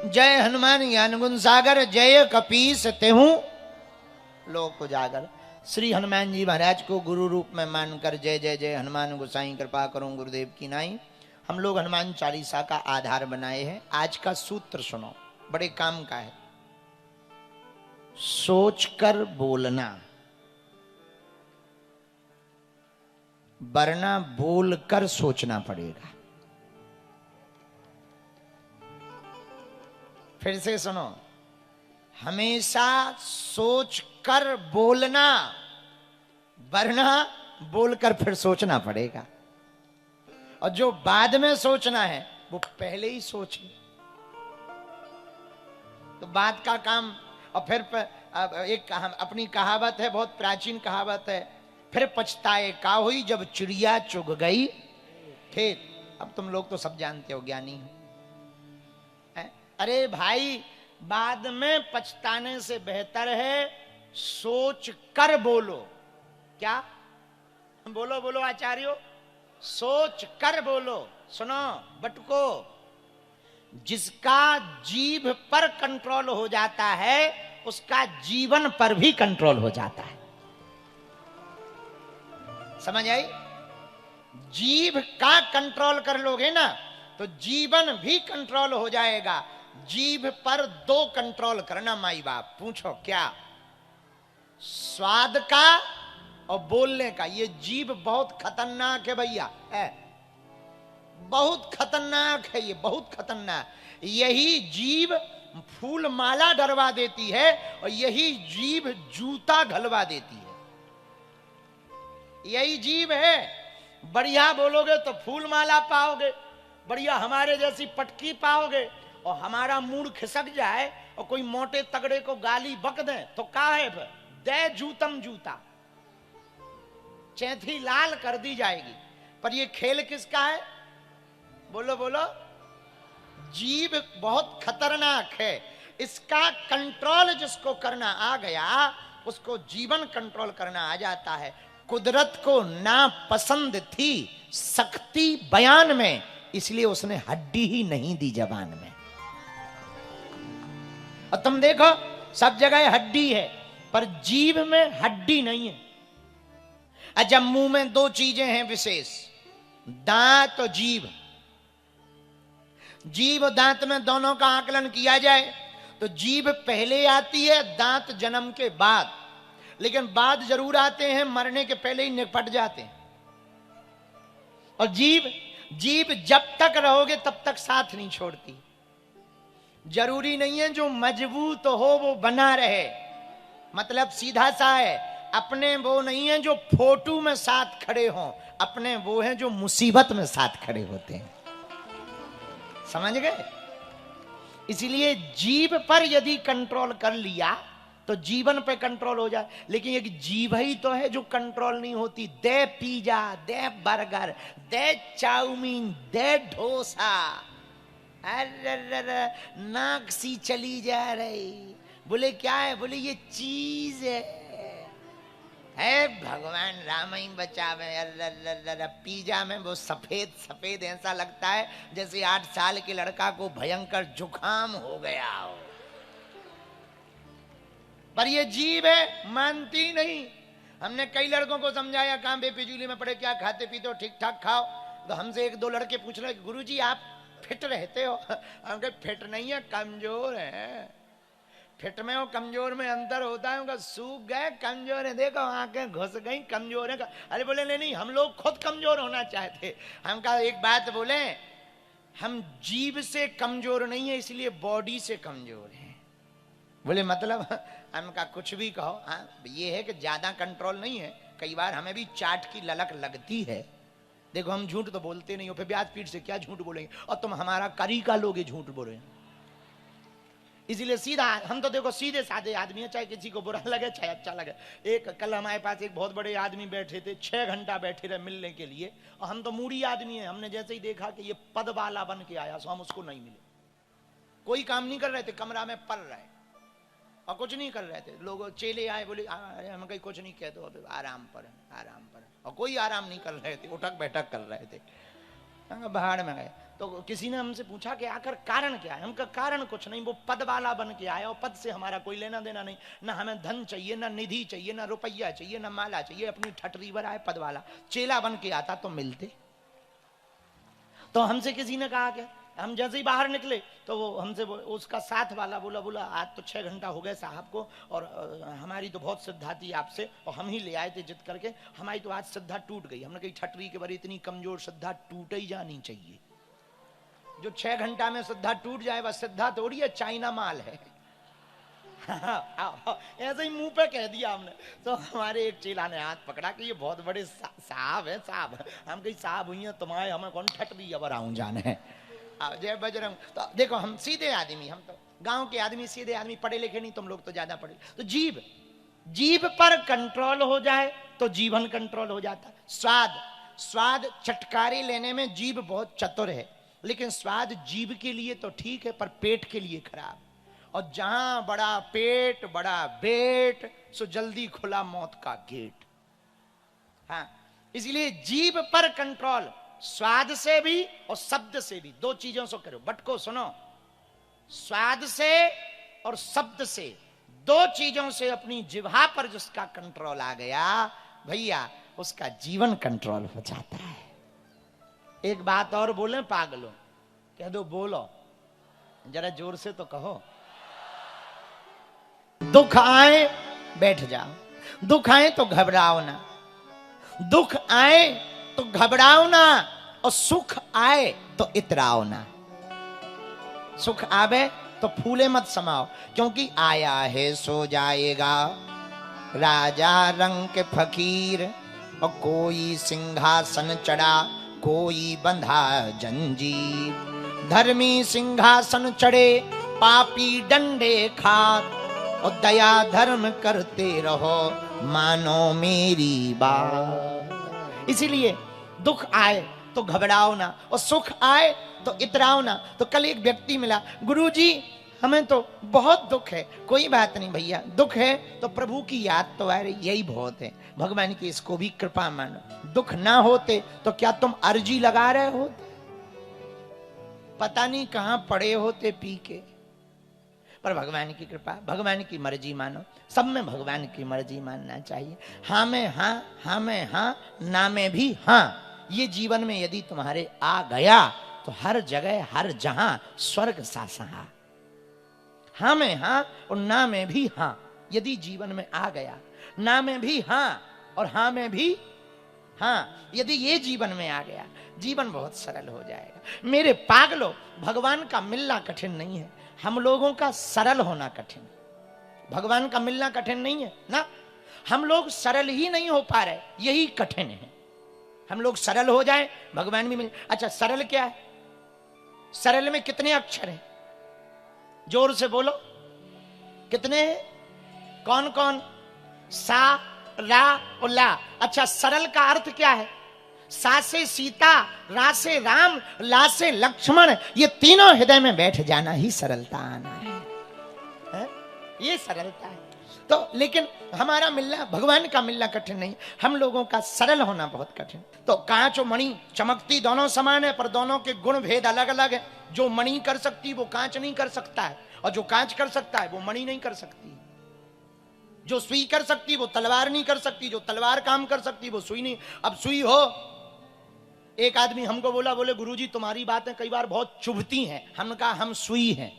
जय हनुमान ज्ञान गुण सागर, जय कपीस तेहू लोक उजागर। श्री हनुमान जी महाराज को गुरु रूप में मानकर जय जय जय हनुमान गोसाई कृपा करो गुरुदेव की नाई। हम लोग हनुमान चालीसा का आधार बनाए हैं। आज का सूत्र सुनो, बड़े काम का है। सोचकर बोलना, वरना बोलकर सोचना पड़ेगा। फिर से सुनो, हमेशा सोचकर बोलना, वरना बोलकर फिर सोचना पड़ेगा। और जो बाद में सोचना है वो पहले ही सोचे, तो बाद का काम। और फिर एक अपनी कहावत है, बहुत प्राचीन कहावत है, फिर पछताए का हुई जब चिड़िया चुग गई खेत। अब तुम लोग तो सब जानते हो, ज्ञानी हो। अरे भाई, बाद में पछताने से बेहतर है सोच कर बोलो। क्या बोलो बोलो आचार्यों, सोच कर बोलो। सुनो बटको, जिसका जीभ पर कंट्रोल हो जाता है उसका जीवन पर भी कंट्रोल हो जाता है। समझ आई? जीभ का कंट्रोल कर लोगे ना तो जीवन भी कंट्रोल हो जाएगा। जीभ पर दो कंट्रोल करना माई बाप। पूछो क्या? स्वाद का और बोलने का। ये जीभ बहुत खतरनाक है भैया, है बहुत खतरनाक है, ये बहुत खतरनाक। यही जीभ फूल माला डरवा देती है और यही जीभ जूता घलवा देती है। यही जीभ है। बढ़िया बोलोगे तो फूल माला पाओगे, बढ़िया हमारे जैसी पटकी पाओगे। और हमारा मूड खिसक जाए और कोई मोटे तगड़े को गाली बक दे तो का है, दे जूतम जूता, चैथी लाल कर दी जाएगी। पर ये खेल किसका है? बोलो बोलो। जीभ बहुत खतरनाक है। इसका कंट्रोल जिसको करना आ गया उसको जीवन कंट्रोल करना आ जाता है। कुदरत को ना पसंद थी सख्ती बयान में, इसलिए उसने हड्डी ही नहीं दी जबान में। और तुम देखो सब जगह हड्डी है पर जीभ में हड्डी नहीं है। जब मुंह में दो चीजें हैं विशेष, दांत और जीभ। जीभ और दांत में दोनों का आकलन किया जाए तो जीभ पहले आती है, दांत जन्म के बाद। लेकिन बाद जरूर आते हैं, मरने के पहले ही निपट जाते हैं। और जीभ जब तक रहोगे तब तक साथ नहीं छोड़ती। जरूरी नहीं है जो मजबूत हो वो बना रहे, मतलब सीधा सा है। अपने वो नहीं है जो फोटो में साथ खड़े हों, अपने वो हैं जो मुसीबत में साथ खड़े होते हैं। समझ गए? इसलिए जीभ पर यदि कंट्रोल कर लिया तो जीवन पे कंट्रोल हो जाए। लेकिन एक जीभ ही तो है जो कंट्रोल नहीं होती। दे पिज्जा, दे बर्गर, दे चाउमीन, दे डोसा, अरे नाक सी चली जा रही। बोले क्या है? बोले ये चीज है भगवान राम ही बचावे। अरे पिज्जा में वो सफेद सफेद ऐसा लगता है जैसे 8 साल के लड़का को भयंकर जुकाम हो गया हो। पर ये जीभ है, मानती नहीं। हमने कई लड़कों को समझाया, कहां बेफिजूली में पड़े, क्या खाते पीते हो, ठीक ठाक खाओ। तो हमसे 1-2 लड़के पूछ रहे, गुरुजी आप फिट रहते हो? हम कहे फिट नहीं है, कमजोर है। फिट में और कमजोर में अंतर होता है। उनका सूख गए, कमजोर है, देखो आंखें घुस गई, कमजोर है। अरे बोले नहीं, हम लोग खुद कमजोर होना चाहते। हम कहा एक बात बोले, हम जीभ से कमजोर नहीं है, इसलिए बॉडी से कमजोर है। बोले मतलब? हम कहा कुछ भी कहो, हाँ ये है कि ज्यादा कंट्रोल नहीं है। कई बार हमें भी चाट की ललक लगती है। देखो हम झूठ तो बोलते नहीं हो, फिर ब्याज पीठ से क्या झूठ बोलेंगे? और तुम हमारा करीका लोगे झूठ बोले। इसीलिए सीधा, हम तो देखो सीधे साधे आदमी है, चाहे किसी को बुरा लगे चाहे अच्छा लगे। कल हमारे पास एक बहुत बड़े आदमी बैठे थे, 6 घंटा बैठे रहे मिलने के लिए। और हम तो मूडी आदमी है, हमने जैसे ही देखा कि ये पद वाला बन के आया सो हम उसको नहीं मिले। कोई काम नहीं कर रहे थे, कमरा में पढ़ रहे और कुछ नहीं कर रहे थे। लोग चेले आए, बोले हम कहीं कुछ नहीं कहते, आराम पर आराम पर। और कोई आराम नहीं कर रहे थे, उठक बैठक कर रहे थे। बाहर में गए तो किसी ने हमसे पूछा कि आखिर कारण क्या है। हमका कारण कुछ नहीं, वो पद वाला बन के आया और पद से हमारा कोई लेना देना नहीं। ना हमें धन चाहिए, ना निधि चाहिए, ना रुपया चाहिए, ना माला चाहिए, अपनी ठटरी पर आए पद वाला। चेला बन के आता तो मिलते। तो हमसे किसी ने कहा कि हम जैसे ही बाहर निकले तो वो हमसे उसका साथ वाला बोला आज तो 6 घंटा हो गए साहब को, और हमारी तो बहुत श्रद्धा थी आपसे और हम ही ले आए थे जिद करके, हमारी तो आज श्रद्धा टूट गई। हमने कही ठटरी के बारे इतनी कमजोर श्रद्धा टूट ही जानी चाहिए। जो 6 घंटा में श्रद्धा टूट जाए वह श्रद्धा थोड़ी है, चाइना माल है। ऐसे ही मुंह पे कह दिया हमने। तो हमारे एक चेला ने हाथ पकड़ा कि ये बहुत बड़े साहब है साहब। हम कहीं साहब हुई हैं तुम्हारे, हमें कौन ठटरी अब आऊं जाने है। जय बजरंग। तो देखो हम सीधे आदमी, हम तो गांव के आदमी, सीधे आदमी, पढ़े लिखे नहीं, तुम लोग तो ज्यादा पढ़े। तो जीभ पर कंट्रोल हो जाए तो जीवन कंट्रोल हो जाता। स्वाद चटकारे लेने में जीभ बहुत चतुर है, लेकिन स्वाद जीभ के लिए तो ठीक है पर पेट के लिए खराब। और जहां बड़ा पेट बड़ा बेट, सो जल्दी खुला मौत का गेट। हाँ, इसलिए जीभ पर कंट्रोल, स्वाद से भी और शब्द से भी, 2 चीजों से करो। बटको सुनो, स्वाद से और शब्द से, 2 चीजों से अपनी जिह्वा पर जिसका कंट्रोल आ गया भैया, उसका जीवन कंट्रोल हो जाता है। एक बात और बोले पागलों, कह दो बोलो, जरा जोर से तो कहो। दुख आए बैठ जाओ, दुख आए तो घबराओ ना, दुख आए तो घबराओ ना, और सुख आए तो इतराओ ना। सुख आवे तो फूले मत समाओ, क्योंकि आया है सो जाएगा, राजा रंग के फकीर। और कोई सिंहासन चढ़ा, कोई बंधा जंजीर। धर्मी सिंहासन चढ़े, पापी डंडे खात, और दया धर्म करते रहो, मानो मेरी बात। इसीलिए दुख आए तो घबराओ ना, और सुख आए तो इतराओ ना। तो कल एक व्यक्ति मिला, गुरुजी हमें तो बहुत दुख है। कोई बात नहीं भैया, दुख है तो प्रभु की याद तो आ रही, यही बहुत है। भगवान की इसको भी कृपा मानो। दुख ना होते तो क्या तुम अर्जी लगा रहे होते? पता नहीं कहां पड़े होते पी के। पर भगवान की कृपा, भगवान की मर्जी मानो। सब में भगवान की मर्जी मानना चाहिए। हाँ में हाँ, हाँ में हाँ, ना में भी हाँ। ये जीवन में यदि तुम्हारे आ गया तो हर जगह हर जहां स्वर्ग सा सहा। हाँ में हाँ और ना में भी हाँ, यदि जीवन में आ गया, ना में भी हाँ और हाँ में भी हाँ, यदि ये जीवन में आ गया, जीवन बहुत सरल हो जाएगा। मेरे पागलों, भगवान का मिलना कठिन नहीं है, हम लोगों का सरल होना कठिन है। भगवान का मिलना कठिन नहीं है ना, हम लोग सरल ही नहीं हो पा रहे, यही कठिन है। हम लोग सरल हो जाएं, भगवान भी मिल। अच्छा, सरल क्या है? सरल में कितने अक्षर हैं? जोर से बोलो, कितने हैं? कौन कौन? सा, रा और ला। अच्छा, सरल का अर्थ क्या है? सा से सीता, रा से राम, ला से लक्ष्मण। ये तीनों हृदय में बैठ जाना ही सरलता आना है? ये सरलता है। तो लेकिन हमारा मिलना, भगवान का मिलना कठिन नहीं, हम लोगों का सरल होना बहुत कठिन। तो कांच और मणि चमकती दोनों समान है, पर दोनों के गुण भेद अलग अलग है। जो मणि कर सकती वो कांच नहीं कर सकता है, और जो कांच कर सकता है वो मणि नहीं कर सकती। जो सुई कर सकती वो तलवार नहीं कर सकती, जो तलवार काम कर सकती वो सुई नहीं। अब सुई हो, एक आदमी हमको बोला, बोले गुरुजी तुम्हारी बातें कई बार बहुत चुभती हैं। हमने कहा हम सुई हैं।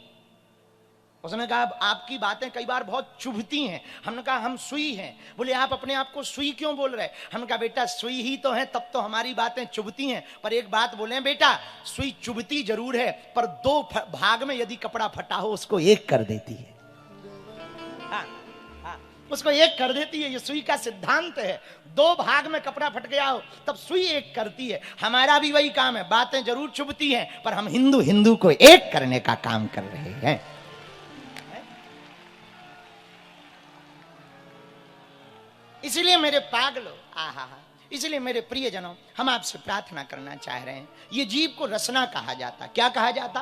उसने कहा आपकी बातें कई बार बहुत चुभती हैं। हमने कहा हम सुई हैं। बोले आप अपने आप को सुई क्यों बोल रहे? हमने कहा बेटा सुई ही तो है, तब तो हमारी बातें चुभती हैं। पर एक बात बोले बेटा, सुई चुभती जरूर है, पर 2 भाग में यदि कपड़ा फटा हो उसको एक कर देती है। हाँ, हाँ, उसको एक कर देती है। ये सुई का सिद्धांत है। 2 भाग में कपड़ा फट गया हो तब सुई एक करती है। हमारा भी वही काम है, बातें जरूर चुभती हैं, पर हम हिंदू को एक करने का काम कर रहे हैं। इसलिए मेरे पागलों, इसलिए मेरे प्रियजनों, हम आपसे प्रार्थना करना चाह रहे हैं। ये जीव को रसना कहा जाता। क्या कहा जाता?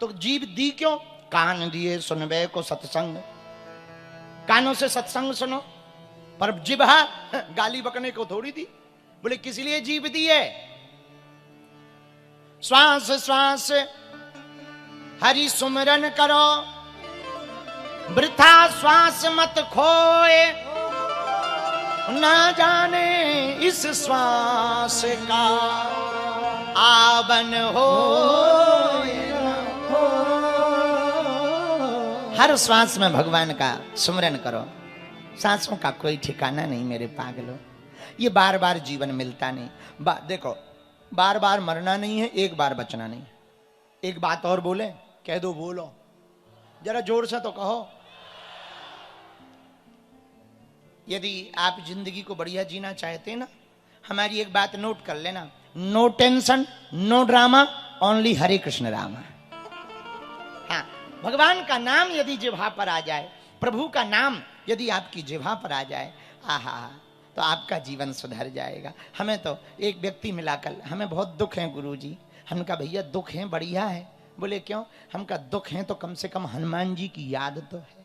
तो जीव दी क्यों? कान दिए सुनबे को सत्संग। कानों से सत्संग सुनो, पर जिब्हा गाली बकने को थोड़ी दी। बोले किस लिए जीव दी है? श्वास श्वास हरि सुमरन करो, वृथा श्वास मत खोए, ना जाने इस श्वास का आवन हो। हर श्वास में भगवान का सुमरन करो। सांसों का कोई ठिकाना नहीं मेरे पागलों। ये बार बार जीवन मिलता नहीं। देखो, बार बार मरना नहीं है, एक बार बचना नहीं। एक बात और बोले, कह दो, बोलो जरा जोर से तो कहो। यदि आप जिंदगी को बढ़िया जीना चाहते ना, हमारी एक बात नोट कर लेना, no tension, no drama, only Hare Krishna Rama. हाँ, भगवान का नाम यदि जिह्वा पर आ जाए, प्रभु का नाम यदि आपकी जिह्वा पर आ जाए, आहा, तो आपका जीवन सुधर जाएगा। हमें तो एक व्यक्ति मिला कल, हमें बहुत दुख है गुरुजी। हम कहा भैया दुख है, बढ़िया है। बोले क्यों? हम कहा दुख है तो कम से कम हनुमान जी की याद तो है।